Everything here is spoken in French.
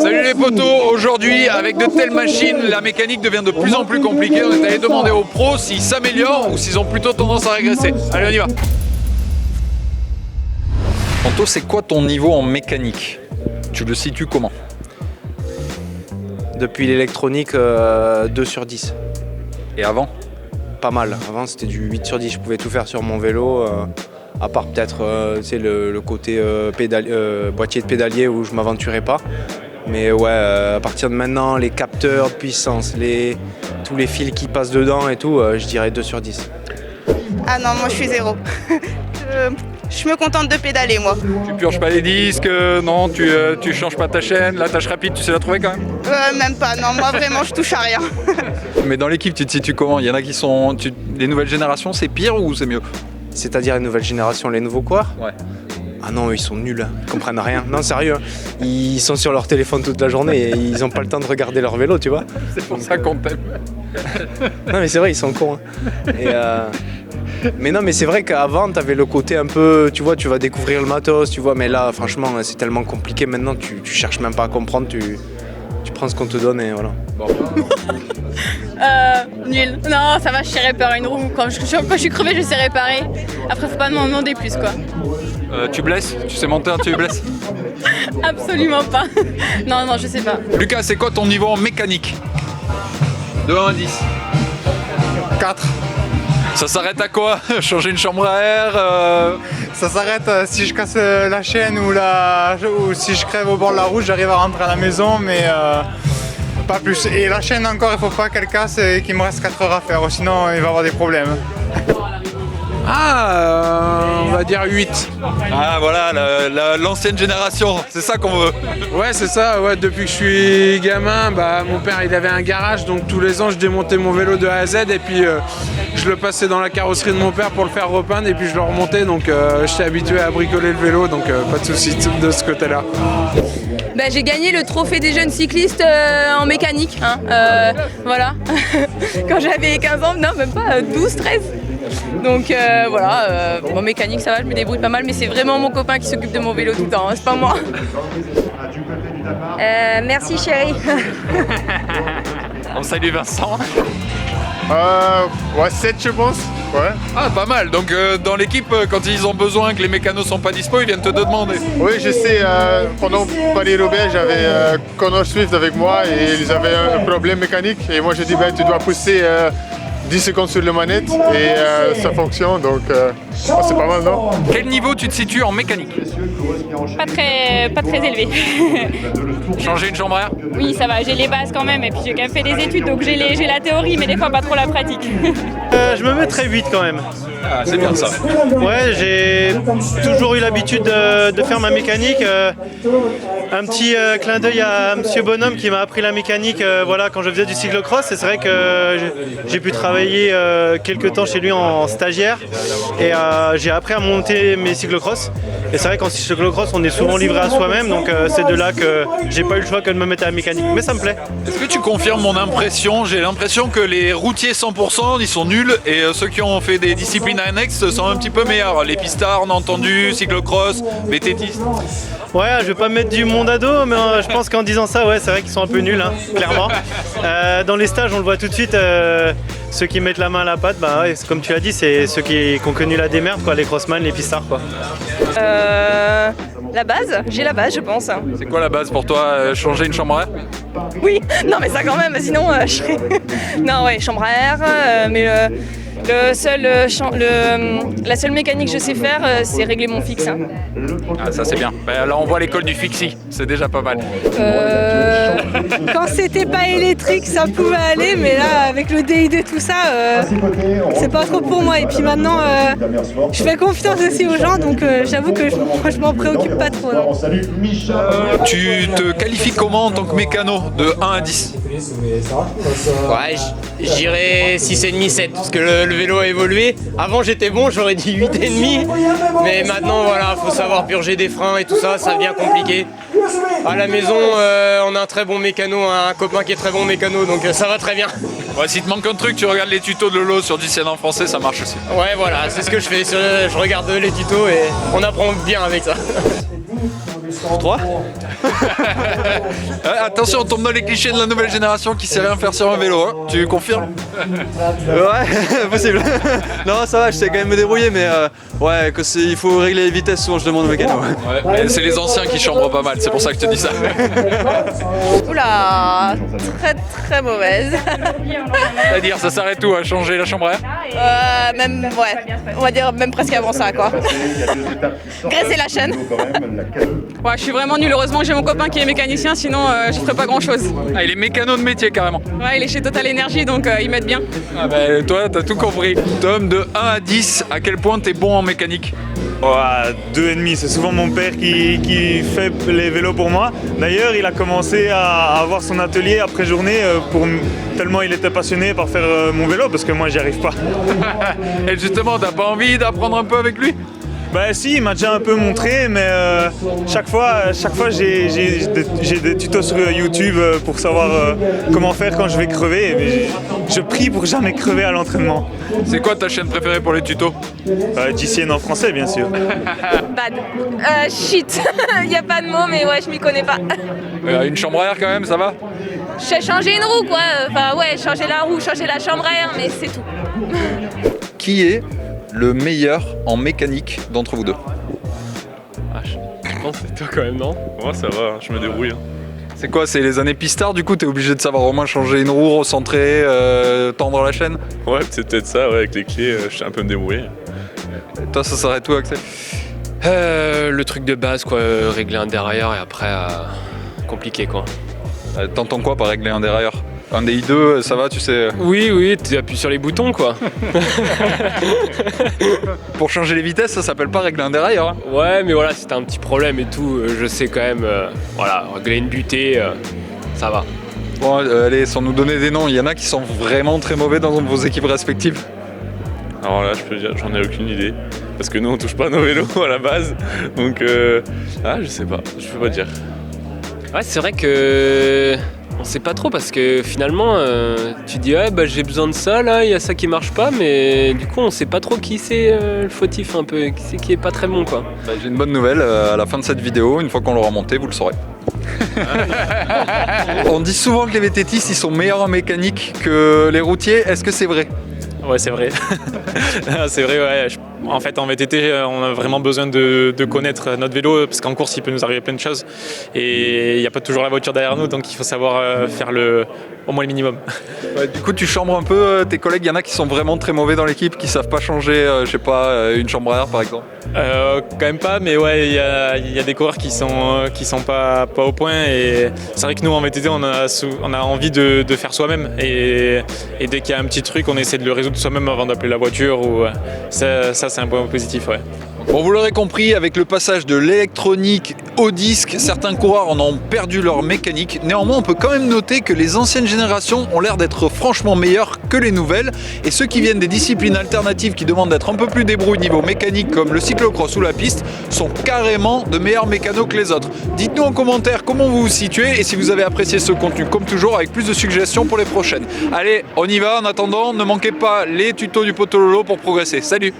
Salut les potos, aujourd'hui avec de telles machines, la mécanique devient de plus en plus compliquée. On est allé demander aux pros s'ils s'améliorent ou s'ils ont plutôt tendance à régresser. Allez, on y va. Anto, c'est quoi ton niveau en mécanique? Tu le situes comment? Depuis l'électronique, 2 sur 10. Et avant? Pas mal. Avant, c'était du 8 sur 10. Je pouvais tout faire sur mon vélo, à part peut-être le côté boîtier de pédalier où je m'aventurais pas. Mais ouais, à partir de maintenant, les capteurs de puissance, tous les fils qui passent dedans et tout, je dirais 2 sur 10. Ah non, moi je suis 0. Je me contente de pédaler, moi. Tu purges pas les disques, non, tu changes pas ta chaîne, la tâche rapide, tu sais la trouver quand même? Même pas, non, moi vraiment je touche à rien. Mais dans l'équipe, tu te situes comment? Il y en a qui sont... Les nouvelles générations, c'est pire ou c'est mieux? C'est-à-dire les nouvelles générations, les nouveaux coureurs? Ouais. Ah non, eux, ils sont nuls, ils comprennent rien. Non, sérieux, ils sont sur leur téléphone toute la journée et ils n'ont pas le temps de regarder leur vélo, tu vois. C'est pour ça qu'on t'aime. Non mais c'est vrai, ils sont cons. Mais non, mais c'est vrai qu'avant, t'avais le côté un peu, tu vois, tu vas découvrir le matos, tu vois, mais là, franchement, c'est tellement compliqué maintenant, tu cherches même pas à comprendre, tu prends ce qu'on te donne et voilà. Bon. Nul. Non, ça va, je sais réparer une roue. Quand je suis crevée, je sais réparer. Après, faut pas m'en demander plus, quoi. Tu blesses? Tu sais monter un tu blesses? Absolument pas. Non, je sais pas. Lucas, c'est quoi ton niveau en mécanique? De 1 à 10. 4. Ça s'arrête à quoi? Changer une chambre à air Ça s'arrête si je casse la chaîne ou si je crève au bord de la route, j'arrive à rentrer à la maison, mais pas plus. Et la chaîne encore, il faut pas qu'elle casse et qu'il me reste 4 heures à faire, sinon il va y avoir des problèmes. On va dire 8. Ah voilà, l'ancienne génération, c'est ça qu'on veut. Ouais, c'est ça. Ouais, depuis que je suis gamin, mon père il avait un garage, donc tous les ans je démontais mon vélo de A à Z et puis je le passais dans la carrosserie de mon père pour le faire repeindre et puis je le remontais, donc j'étais habitué à bricoler le vélo, donc pas de soucis de ce côté-là. J'ai gagné le trophée des jeunes cyclistes en mécanique. Voilà. Quand j'avais 15 ans, non, même pas 12, 13. Donc voilà, en mécanique ça va, je me débrouille pas mal, mais c'est vraiment mon copain qui s'occupe de mon vélo tout le temps, c'est pas moi. Merci chérie. On salue Vincent. Ouais, 7 je pense. Ouais. Ah pas mal, donc dans l'équipe, quand ils ont besoin que les mécanos sont pas dispo, ils viennent te demander. Oui, je sais, pendant Paris-Roubaix, j'avais Connor Swift avec moi et ils avaient un problème mécanique. Et moi j'ai dit, tu dois pousser 10 secondes sur la manette et ça fonctionne, donc c'est pas mal, non? Quel niveau tu te situes en mécanique? Pas très élevé. Changer une chambre à air? Oui, ça va, j'ai les bases quand même, et puis j'ai quand même fait des études, donc j'ai la théorie, mais des fois pas trop la pratique. Je me mettrais 8 quand même. Ah, c'est bien ça. Ouais, j'ai toujours eu l'habitude de faire ma mécanique. Un petit clin d'œil à Monsieur Bonhomme qui m'a appris la mécanique quand je faisais du cyclocross. Et c'est vrai que j'ai pu travailler quelques temps chez lui en stagiaire. Et j'ai appris à monter mes cyclocross. Et c'est vrai qu'en cyclocross, on est souvent livré à soi-même. Donc c'est de là que j'ai pas eu le choix que de me mettre à la mécanique. Mais ça me plaît. Est-ce que tu confirmes mon impression? J'ai l'impression que les routiers 100%, ils sont nuls. Et ceux qui ont fait des disciplines annexes sont un petit peu meilleurs. Les pistards, on a entendu, cyclocross, VTT. Ouais, je vais pas mettre du monde à dos, mais je pense qu'en disant ça, ouais, c'est vrai qu'ils sont un peu nuls, clairement. Dans les stages, on le voit tout de suite, ceux qui mettent la main à la pâte, ouais, comme tu as dit, c'est ceux qui ont connu la démerde, quoi, les crossman, les pistards, quoi. La base, j'ai la base je pense. C'est quoi la base pour toi? Changer une chambre à air? Oui, non mais ça quand même, sinon je serais... Non ouais, chambre à air, mais la seule mécanique que je sais faire, c'est régler mon fixe. Ah ça c'est bien. Là on voit l'école du fixie, c'est déjà pas mal. Quand c'était pas électrique, ça pouvait aller, mais là avec le DID tout ça, c'est pas trop pour moi. Et puis maintenant, je fais confiance aussi aux gens, donc j'avoue que je m'en préoccupe pas trop. Non. Tu te qualifies comment en tant que mécano de 1 à 10? Ouais, je dirais 6,5, 7, parce que le vélo a évolué. Avant j'étais bon, j'aurais dit 8,5, mais maintenant voilà, faut savoir purger des freins et tout ça, ça devient compliqué. À la maison, on a un très bon mécano, un copain qui est très bon mécano, donc ça va très bien. Ouais, si te manque un truc, tu regardes les tutos de Lolo sur Discien en français, ça marche aussi. Ouais, voilà, c'est ce que je fais, je regarde les tutos et on apprend bien avec ça. 3. Attention, on tombe dans les clichés de la nouvelle génération qui sait rien faire sur un vélo, hein. Tu confirmes? Ouais, possible. Non, ça va, je sais quand même me débrouiller, mais ouais, il faut régler les vitesses, souvent je demande au mécano. Ouais, mais c'est les anciens qui chambrent pas mal, c'est pour ça que je te dis ça. Oula, très mauvaise. C'est-à-dire, ça s'arrête où à changer la chambre à air? Même, ouais, on va dire même presque avant ça, quoi. Graisser la chaîne. Ouais, je suis vraiment nulle. Heureusement que j'ai mon copain qui est mécanicien, sinon je ferais pas grand chose. Ah, il est mécano de métier carrément. Ouais, il est chez Total Energy, donc ils m'aident bien. Ah bah toi, t'as tout compris. Tom, de 1 à 10, à quel point t'es bon en mécanique? 2,5, c'est souvent mon père qui fait les vélos pour moi. D'ailleurs, il a commencé à avoir son atelier après journée tellement il était passionné par faire mon vélo parce que moi j'y arrive pas. Et justement, t'as pas envie d'apprendre un peu avec lui? Bah si, il m'a déjà un peu montré, mais chaque fois j'ai des tutos sur YouTube pour savoir comment faire quand je vais crever. Mais je prie pour jamais crever à l'entraînement. C'est quoi ta chaîne préférée pour les tutos? JCN en français, bien sûr. Bad. Shit. Il n'y a pas de mots, mais ouais, je m'y connais pas. Une chambre à air quand même, ça va? J'ai changé une roue, quoi. Enfin, ouais, changer la roue, changer la chambre à air, mais c'est tout. Qui est le meilleur en mécanique d'entre vous deux? Je pense que c'est toi quand même, non? Moi ça va, je me débrouille. C'est quoi, c'est les années pistard du coup? T'es obligé de savoir au moins changer une roue, recentrer, tendre la chaîne? Ouais, c'est peut-être ça, ouais, avec les clés, je sais un peu me débrouiller. Et toi, ça s'arrête où, Axel? Le truc de base, quoi, régler un dérailleur et après, compliqué, quoi. T'entends quoi par régler un dérailleur? Un DI2, ça va, tu sais? Oui, tu appuies sur les boutons, quoi. Pour changer les vitesses, ça s'appelle pas régler un dérailleur. Hein. Ouais, mais voilà, c'était un petit problème et tout. Je sais quand même, voilà, régler une butée, ça va. Bon, allez, sans nous donner des noms, il y en a qui sont vraiment très mauvais dans vos équipes respectives. Alors là, je peux dire, j'en ai aucune idée. Parce que nous, on touche pas nos vélos à la base. Donc, je sais pas, je peux pas dire. Ouais, c'est vrai que... On sait pas trop parce que finalement tu dis j'ai besoin de ça là, il y a ça qui marche pas, mais du coup on sait pas trop qui c'est le fautif un peu, qui c'est qui est pas très bon quoi. J'ai une bonne nouvelle, à la fin de cette vidéo, une fois qu'on l'aura monté, vous le saurez. On dit souvent que les VTTistes ils sont meilleurs en mécanique que les routiers, est-ce que c'est vrai? Ouais, c'est vrai. C'est vrai, ouais. En fait, en VTT, on a vraiment besoin de connaître notre vélo parce qu'en course, il peut nous arriver plein de choses et il n'y a pas toujours la voiture derrière nous, donc il faut savoir faire au moins le minimum. Ouais, du coup, tu chambres un peu tes collègues. Il y en a qui sont vraiment très mauvais dans l'équipe, qui savent pas changer, je sais pas, une chambre à air par exemple. Quand même pas, mais ouais, il y a des coureurs qui sont pas au point et c'est vrai que nous en VTT, on a envie de faire soi-même et dès qu'il y a un petit truc, on essaie de le résoudre soi-même avant d'appeler la voiture ou ça c'est un point positif, ouais. Bon, vous l'aurez compris, avec le passage de l'électronique au disque, certains coureurs en ont perdu leur mécanique. Néanmoins, on peut quand même noter que les anciennes générations ont l'air d'être franchement meilleures que les nouvelles. Et ceux qui viennent des disciplines alternatives qui demandent d'être un peu plus débrouillés niveau mécanique, comme le cyclocross ou la piste, sont carrément de meilleurs mécanos que les autres. Dites-nous en commentaire comment vous vous situez et si vous avez apprécié ce contenu, comme toujours, avec plus de suggestions pour les prochaines. Allez, on y va. En attendant, ne manquez pas les tutos du Potololo pour progresser. Salut!